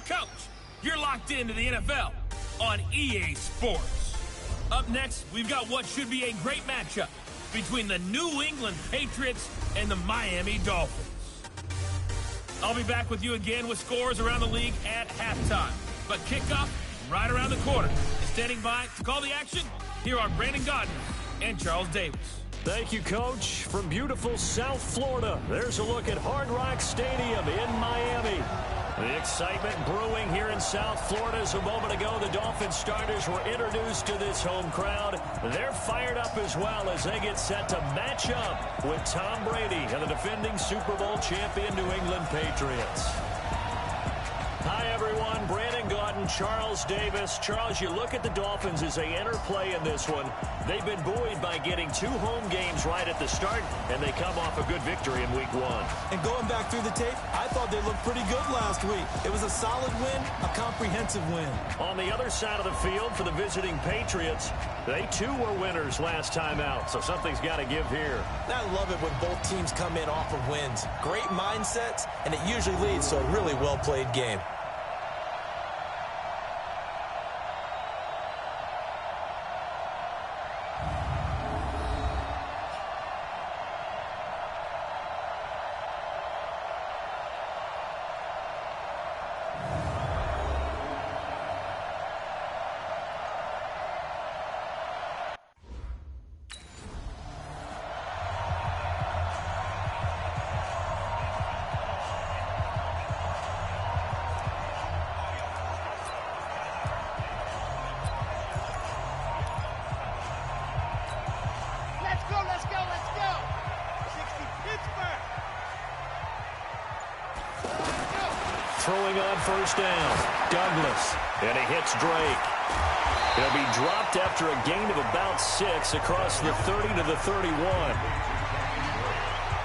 coach. You're locked into the NFL on EA Sports. Up next, we've got what should be a great matchup between the New England Patriots and the Miami Dolphins. I'll be back with you again with scores around the league at halftime. But kickoff right around the corner. And standing by to call the action, here are Brandon Gaudin and Charles Davis. Thank you, Coach. From beautiful South Florida, there's a look at Hard Rock Stadium in Miami. The excitement brewing here in South Florida as a moment ago. The Dolphins starters were introduced to this home crowd. They're fired up as well as they get set to match up with Tom Brady and the defending Super Bowl champion New England Patriots. Hi, everyone. Brandon Gaudin, Charles Davis. Charles, you look at the Dolphins as they enter play in this one. They've been buoyed by getting 2 home games right at the start, and they come off a good victory in week 1. And going back through the tape, I thought they looked pretty good last week. It was a solid win, a comprehensive win. On the other side of the field for the visiting Patriots, they too were winners last time out, so something's got to give here. I love it when both teams come in off of wins. Great mindsets, and it usually leads to a really well-played game. Throwing on first down, Douglas, and he hits Drake. He'll be dropped after a gain of about 6 across the 30 to the 31.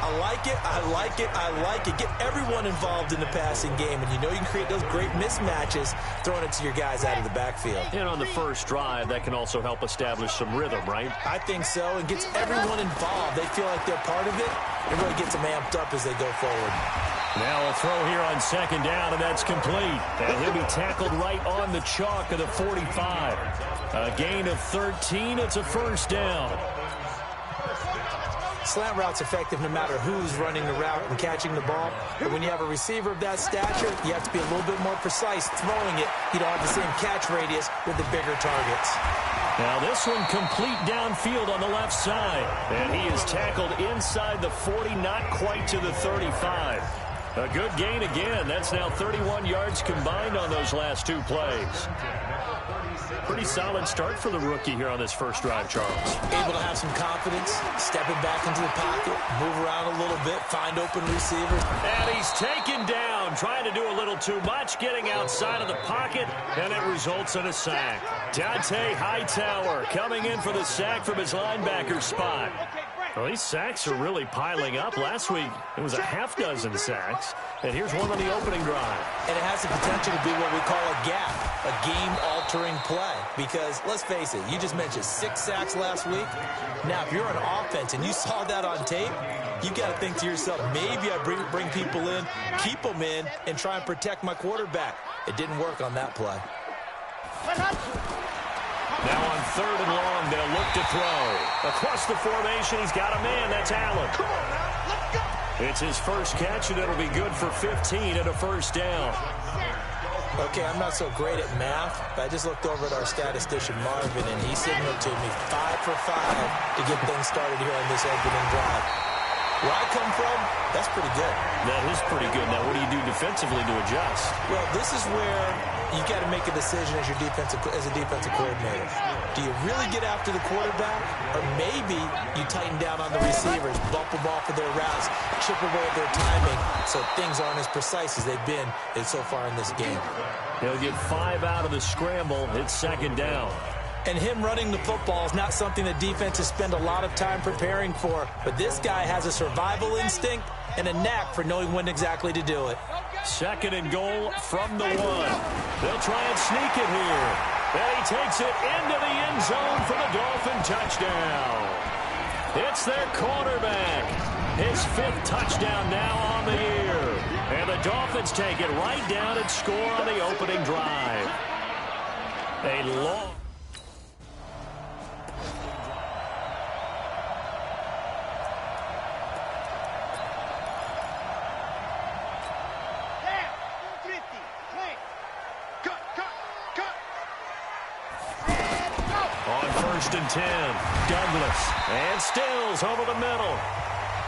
I like it, I like it, I like it. Get everyone involved in the passing game, and you know you can create those great mismatches throwing it to your guys out of the backfield. And on the first drive, that can also help establish some rhythm, right? I think so. It gets everyone involved. They feel like they're part of it. It really gets them amped up as they go forward. Now a throw here on second down, and that's complete. And he'll be tackled right on the chalk of the 45. A gain of 13. It's a first down. Slant route's effective no matter who's running the route and catching the ball. But when you have a receiver of that stature, you have to be a little bit more precise throwing it. You don't have the same catch radius with the bigger targets. Now this one complete downfield on the left side. And he is tackled inside the 40, not quite to the 35. A good gain again. That's now 31 yards combined on those last 2 plays. Pretty solid start for the rookie here on this first drive, Charles. Able to have some confidence, stepping back into the pocket, move around a little bit, find open receivers. And he's taken down, trying to do a little too much, getting outside of the pocket, and it results in a sack. Dante Hightower coming in for the sack from his linebacker spot. Well, these sacks are really piling up. Last week, it was a half-dozen sacks. And here's one on the opening drive. And it has the potential to be what we call a gap, a game-altering play. Because, let's face it, you just mentioned 6 sacks last week. Now, if you're on offense and you saw that on tape, you got to think to yourself, maybe I bring people in, keep them in, and try and protect my quarterback. It didn't work on that play. Now on 3rd and long, they'll look to throw. Across the formation, he's got a man. That's Allen. It's his first catch, and it'll be good for 15 and a first down. Okay, I'm not so great at math, but I just looked over at our statistician, Marvin, and he signaled to me 5 for 5 to get things started here on this opening drive. Where I come from, that's pretty good. That is pretty good. Now, what do you do defensively to adjust? Well, this is where you got to make a decision as a defensive coordinator. Do you really get after the quarterback, or maybe you tighten down on the receivers, bump them off of their routes, chip away at their timing, so things aren't as precise as they've been so far in this game. He'll get 5 out of the scramble. It's second down. And him running the football is not something that defenses spend a lot of time preparing for. But this guy has a survival instinct and a knack for knowing when exactly to do it. Second and goal from the 1. They'll try and sneak it here. And he takes it into the end zone for the Dolphin touchdown. It's their quarterback. His 5th touchdown now on the year. And the Dolphins take it right down and score on the opening drive. A long... On 1st and 10, Douglas. And Stills over the middle.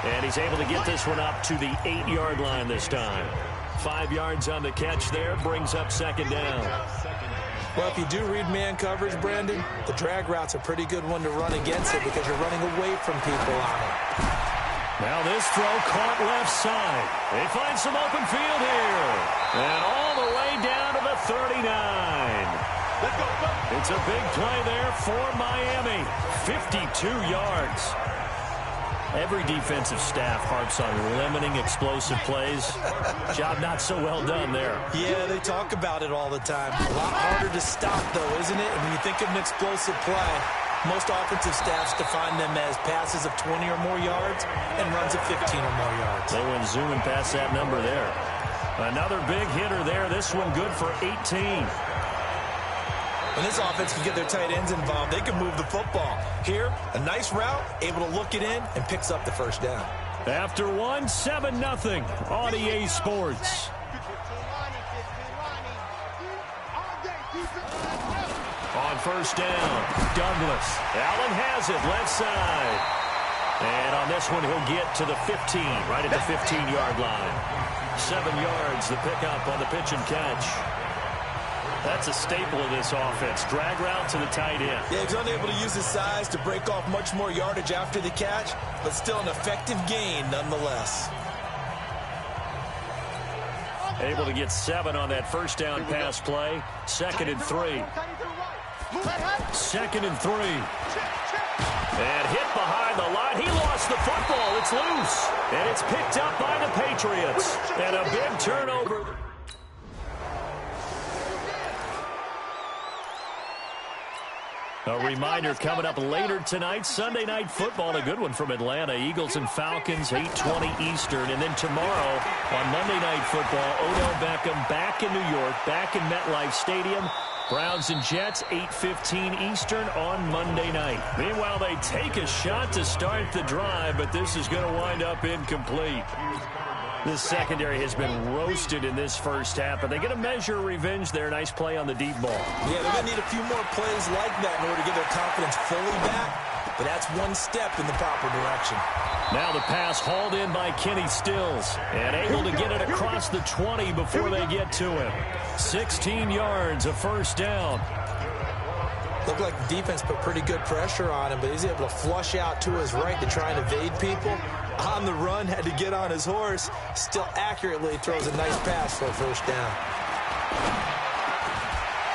And he's able to get this one up to the 8-yard line this time. 5 yards on the catch there, brings up 2nd down. Well, if you do read man coverage, Brandon, the drag route's a pretty good one to run against it because you're running away from people on it. Now this throw caught left side. They find some open field here. And all the way down to the 39. It's a big play there for Miami. 52 yards. Every defensive staff harps on limiting explosive plays. Job not so well done there. Yeah, they talk about it all the time. A lot harder to stop, though, isn't it? And when you think of an explosive play, most offensive staffs define them as passes of 20 or more yards and runs of 15 or more yards. They went zooming past that number there. Another big hitter there. This one good for 18. When this offense can get their tight ends involved, they can move the football. Here, a nice route, able to look it in, and picks up the 1st down. After 1, 7-0 on EA Sports. On 1st down, Douglas. Allen has it, left side. And on this one, he'll get to the 15, right at the 15-yard line. 7 yards, the pickup on the pitch and catch. That's a staple of this offense. Drag route to the tight end. Yeah, he's unable to use his size to break off much more yardage after the catch, but still an effective gain nonetheless. Able to get 7 on that 1st down pass play. 2nd and 3. 2nd and 3. And hit behind the line. He lost the football. It's loose. And it's picked up by the Patriots. And a big turnover. A reminder coming up later tonight, Sunday Night Football, a good one from Atlanta. Eagles and Falcons, 8:20 Eastern. And then tomorrow on Monday Night Football, Odell Beckham back in New York, back in MetLife Stadium. Browns and Jets, 8:15 Eastern on Monday night. Meanwhile, they take a shot to start the drive, but this is going to wind up incomplete. This secondary has been roasted in this 1st half, but they get a measure of revenge there. Nice play on the deep ball. Yeah, they're going to need a few more plays like that in order to get their confidence fully back, but that's one step in the proper direction. Now the pass hauled in by Kenny Stills and able to get it across the 20 before they get to him. 16 yards, a 1st down. Looked like the defense put pretty good pressure on him, but he's able to flush out to his right to try and evade people. On the run, had to get on his horse. Still accurately throws a nice pass for a 1st down.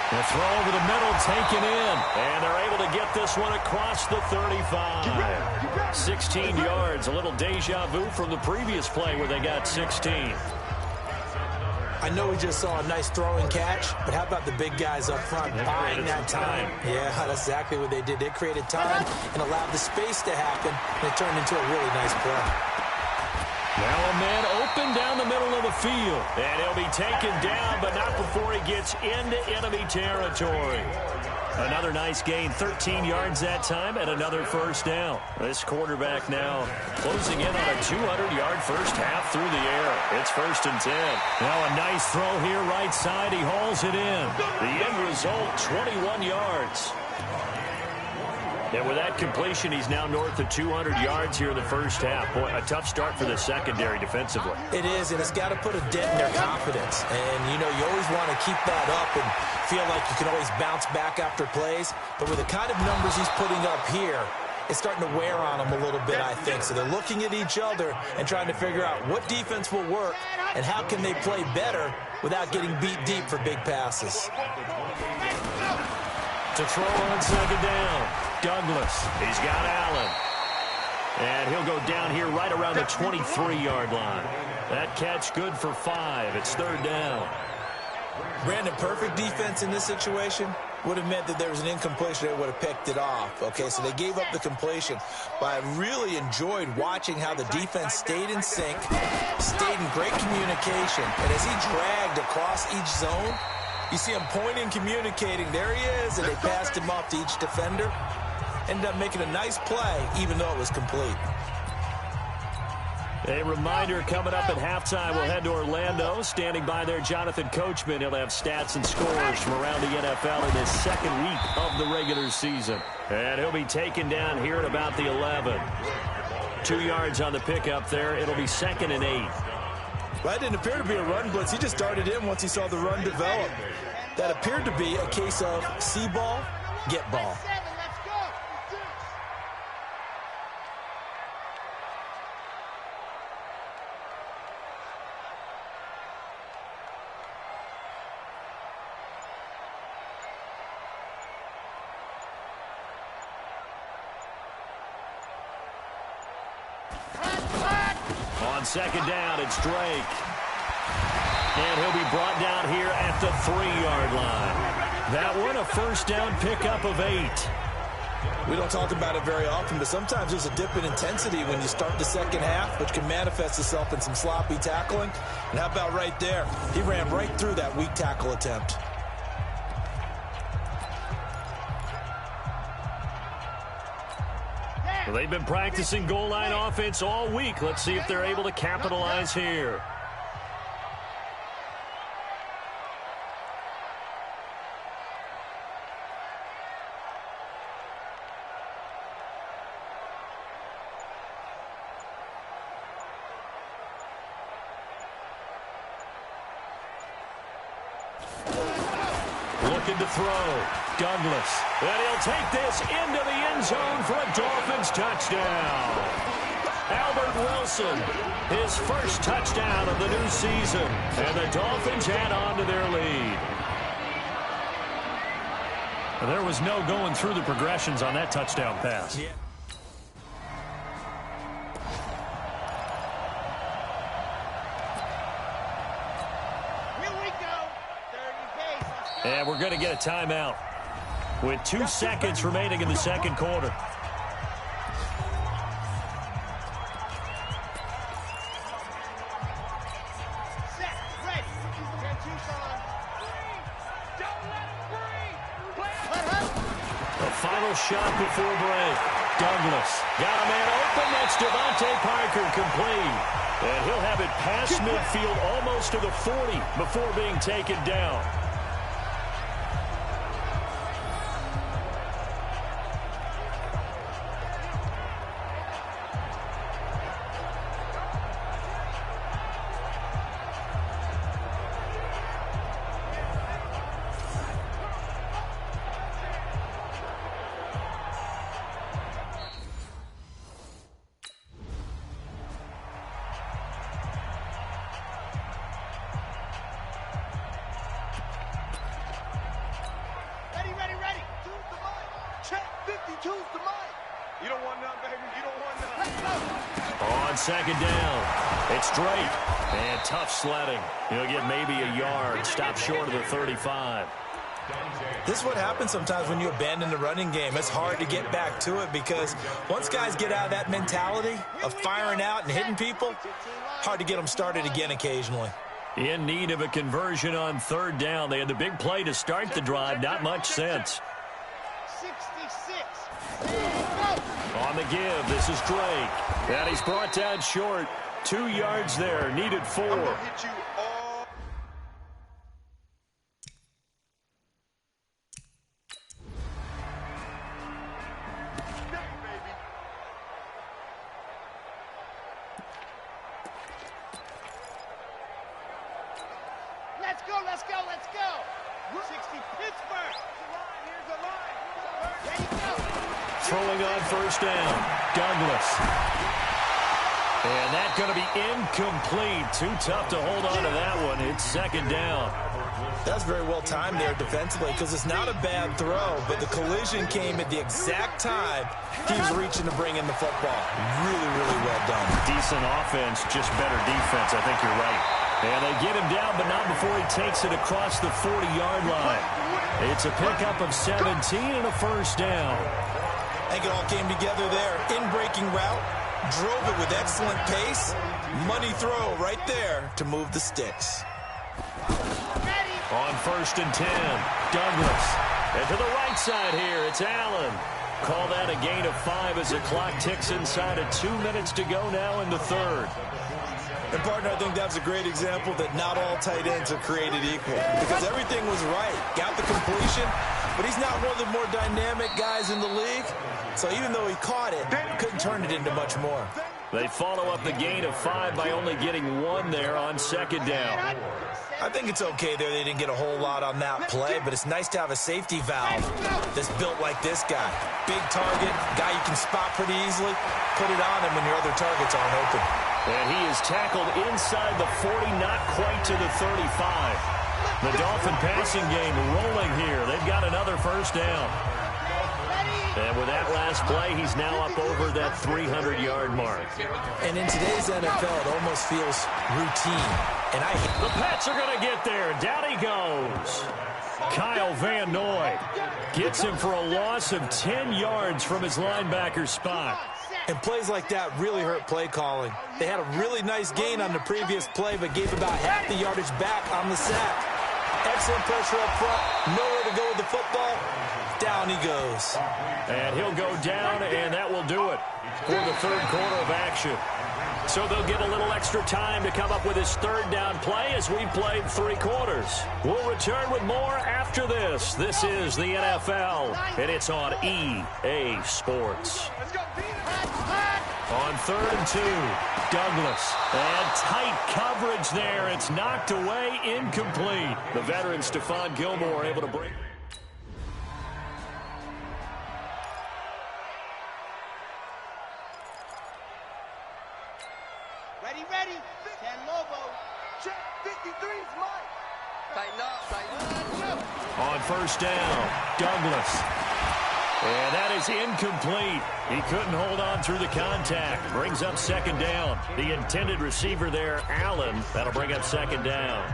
The throw over the middle taken in, and they're able to get this one across the 35. 16 yards, a little deja vu from the previous play where they got 16. I know we just saw a nice throwing catch, but how about the big guys up front buying that time? Yeah, that's exactly what they did. They created time and allowed the space to happen, and it turned into a really nice play. Now a man open down the middle of the field, and he'll be taken down, but not before he gets into enemy territory. Another nice gain, 13 yards that time, and another 1st down. This quarterback now closing in on a 200-yard 1st half through the air. It's 1st and 10. Now a nice throw here right side. He hauls it in. The end result, 21 yards. And with that completion, he's now north of 200 yards here in the 1st half. Boy, a tough start for the secondary defensively. It is, and it's got to put a dent in their confidence. And, you know, you always want to keep that up and feel like you can always bounce back after plays. But with the kind of numbers he's putting up here, it's starting to wear on them a little bit, I think. So they're looking at each other and trying to figure out what defense will work and how can they play better without getting beat deep for big passes. To throw on 2nd down, Douglas. He's got Allen. And he'll go down here right around the 23-yard line. That catch good for 5. It's 3rd down. Brandon, perfect defense in this situation. would have meant that there was an incompletion. They would have picked it off. Okay, so they gave up the completion. But I really enjoyed watching how the defense stayed in sync, stayed in great communication. And as he dragged across each zone, you see him pointing, communicating. There he is, and they passed him off to each defender. Ended up making a nice play, even though it was complete. A reminder coming up at halftime, we'll head to Orlando. Standing by there, Jonathan Coachman. He'll have stats and scores from around the NFL in his second week of the regular season. And he'll be taken down here at about the 11. 2 yards on the pickup there. It'll be 2nd and 8. Well, that didn't appear to be a run blitz. He just darted in once he saw the run develop. That appeared to be a case of see ball, get ball. On 2nd down, it's Drake. And he'll be brought down here at the 3-yard line. That one, a 1st down pickup of 8. We don't talk about it very often, but sometimes there's a dip in intensity when you start the second half, which can manifest itself in some sloppy tackling. And how about right there? He ran right through that weak tackle attempt. Well, they've been practicing goal line offense all week. Let's see if they're able to capitalize here. Looking to throw. Douglas. And he'll take this into the end zone for a Dolphins touchdown. Albert Wilson, his first touchdown of the new season. And the Dolphins add on to their lead. There was no going through the progressions on that touchdown pass. Yeah. And we're going to get a timeout with 2 seconds remaining in the second quarter. The final shot before break. Douglas got a man open. That's Devontae Parker, complete. And he'll have it past midfield almost to the 40 before being taken down. On 2nd down, it's Drake. And tough sledding. He'll get maybe a yard. Stop short of the 35. This is what happens sometimes when you abandon the running game. It's hard to get back to it because once guys get out of that mentality of firing out and hitting people, hard to get them started again occasionally. In need of a conversion on 3rd down. They had the big play to start the drive. Not much sense. 66. On the give, this is Drake. And he's brought down short. 2 yards there. Needed 4. Let's go. 60 Pittsburgh. Here's the line. There you go. Throwing on 1st down. Douglas. And that's going to be incomplete. Too tough to hold on to that one. It's 2nd down. That's very well timed there defensively because it's not a bad throw, but the collision came at the exact time he was reaching to bring in the football. Really, really well done. Decent offense, just better defense. I think you're right. And they get him down, but not before he takes it across the 40-yard line. It's a pickup of 17 and a first down. I think it all came together there. In-breaking route, drove it with excellent pace. Money throw right there to move the sticks. On 1st and 10, Douglas. And to the right side here, it's Allen. Call that a gain of 5 as the clock ticks inside of 2 minutes to go now in the third. And, partner, I think that's a great example that not all tight ends are created equal. Because everything was right. Got the completion, but he's not one of the more dynamic guys in the league. So even though he caught it, couldn't turn it into much more. They follow up the gain of 5 by only getting 1 there on 2nd down. I think it's okay there. They didn't get a whole lot on that play, but it's nice to have a safety valve that's built like this guy. Big target, guy you can spot pretty easily. Put it on him when your other targets aren't open. And he is tackled inside the 40, not quite to the 35. The Dolphin passing game rolling here. They've got another first down. And with that last play, he's now up over that 300-yard mark. And in today's NFL, it almost feels routine. And the Pats are going to get there. Down he goes. Kyle Van Noy gets him for a loss of 10 yards from his linebacker spot. And plays like that really hurt play calling. They had a really nice gain on the previous play, but gave about half the yardage back on the sack. Excellent pressure up front. Nowhere to go with the football. Down he goes. And he'll go down, and that will do it for the third quarter of action. So they'll get a little extra time to come up with his third down play as we've played 3 quarters. We'll return with more after this. This is the NFL, and it's on EA Sports. On 3rd and 2, Douglas. And tight coverage there. It's knocked away, incomplete. The veteran Stephon Gilmore able to break. Ready. 10 Lobo. Check. 53's Mike. Tighten up. On 1st down, Douglas. And that is incomplete. He couldn't hold on through the contact. Brings up 2nd down. The intended receiver there, Allen. That'll bring up 2nd down.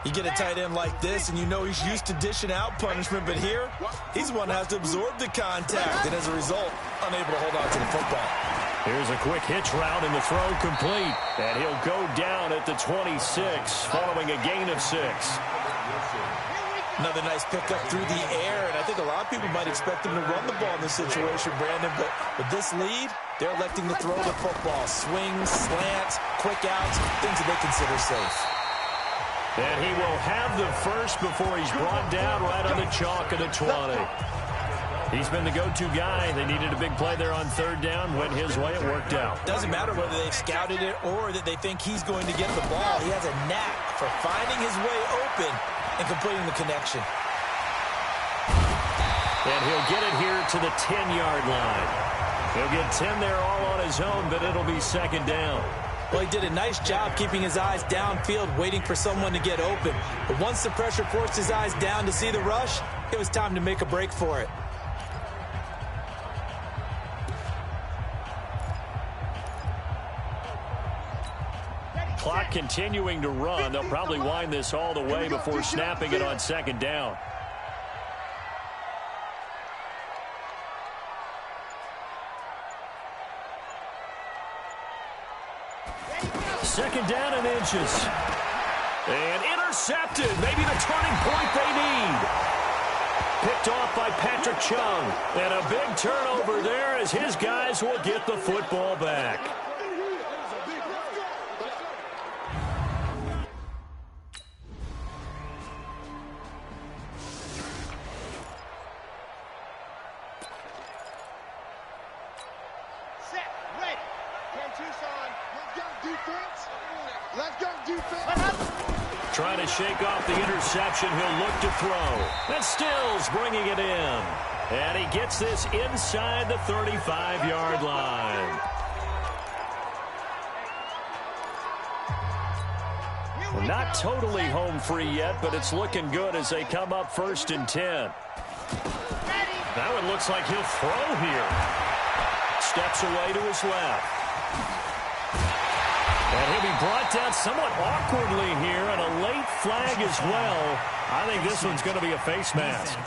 You get a tight end like this, and you know he's used to dishing out punishment, but here, he's the one that has to absorb the contact, and as a result, unable to hold on to the football. Here's a quick hitch route, and the throw complete. And he'll go down at the 26, following a gain of 6. Another nice pickup through the air, and I think a lot of people might expect him to run the ball in this situation, Brandon, but with this lead, they're electing to throw the football. Swings, slants, quick outs, things that they consider safe. And he will have the first before he's brought down right on the chalk of the 20. He's been the go-to guy. They needed a big play there on 3rd down. Went his way. It worked out. Doesn't matter whether they've scouted it or that they think he's going to get the ball. He has a knack for finding his way open and completing the connection. And he'll get it here to the 10-yard line. He'll get 10 there all on his own, but it'll be 2nd down. Well, he did a nice job keeping his eyes downfield, waiting for someone to get open. But once the pressure forced his eyes down to see the rush, it was time to make a break for it. Clock continuing to run. They'll probably wind this all the way before snapping it on 2nd down. Second down and inches. And intercepted. Maybe the turning point they need. Picked off by Patrick Chung. And a big turnover there as his guys will get the football back. Trying to shake off the interception. He'll look to throw. And Stills bringing it in. And he gets this inside the 35-yard line. Well, not totally home free yet, but it's looking good as they come up 1st and 10. Now it looks like he'll throw here. Steps away to his left. And he'll be brought down somewhat awkwardly here, and a late flag as well. I think this one's going to be a face mask.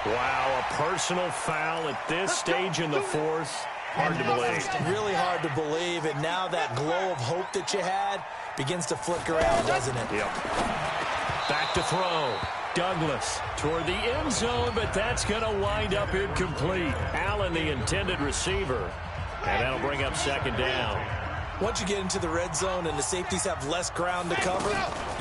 Wow, a personal foul at this stage in the fourth. Hard to believe. Really hard to believe, and now that glow of hope that you had begins to flicker out, doesn't it? Yep. Back to throw. Douglas toward the end zone, but that's going to wind up incomplete. Allen, the intended receiver, and that'll bring up second down. Once you get into the red zone and the safeties have less ground to cover,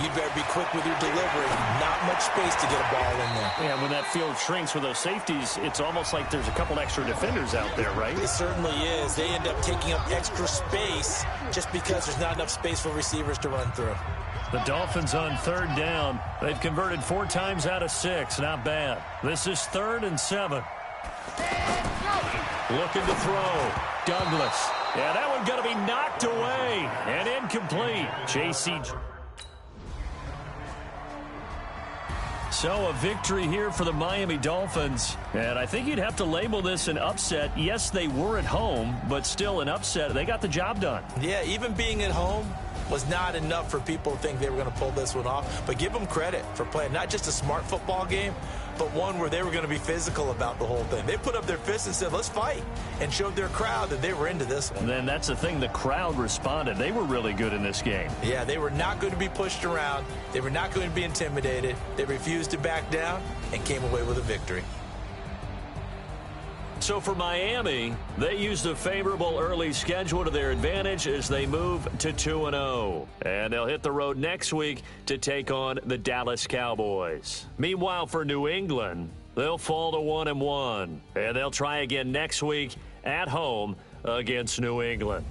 you'd better be quick with your delivery. Not much space to get a ball in there. Yeah, when that field shrinks with those safeties, it's almost like there's a couple extra defenders out there, right? It certainly is. They end up taking up extra space just because there's not enough space for receivers to run through. The Dolphins on third down. They've converted 4 times out of 6. Not bad. This is 3rd and 7. Looking to throw. Douglas. Yeah, that one's going to be knocked away and incomplete. J.C. So a victory here for the Miami Dolphins. And I think you'd have to label this an upset. Yes, they were at home, but still an upset. They got the job done. Yeah, even being at home was not enough for people to think they were going to pull this one off. But give them credit for playing not just a smart football game, but one where they were going to be physical about the whole thing. They put up their fists and said, let's fight, and showed their crowd that they were into this one. And then that's the thing, the crowd responded. They were really good in this game. Yeah, they were not going to be pushed around. They were not going to be intimidated. They refused to back down and came away with a victory. So for Miami, they used a favorable early schedule to their advantage as they move to 2-0. And they'll hit the road next week to take on the Dallas Cowboys. Meanwhile, for New England, they'll fall to 1-1. And they'll try again next week at home against New England.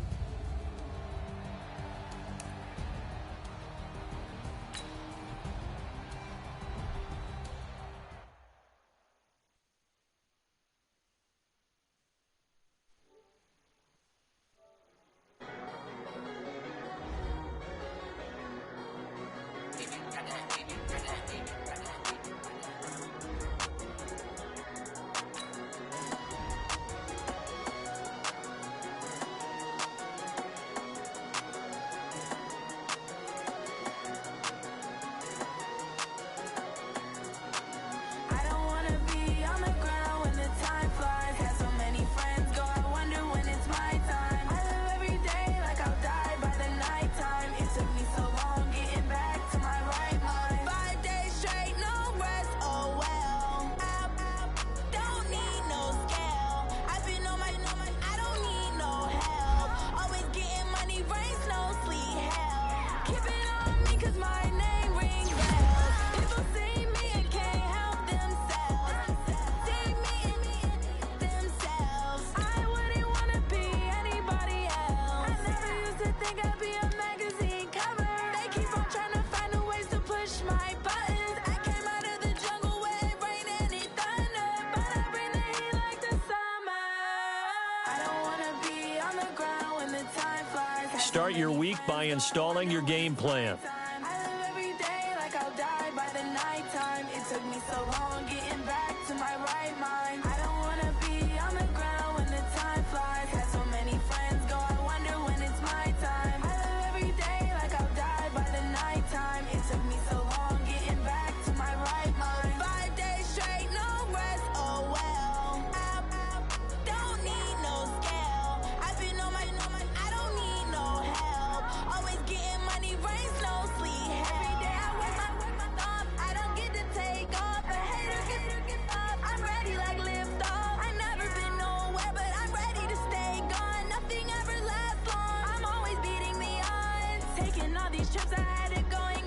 Start your week by installing your game plan. Taking all these trips, I had to go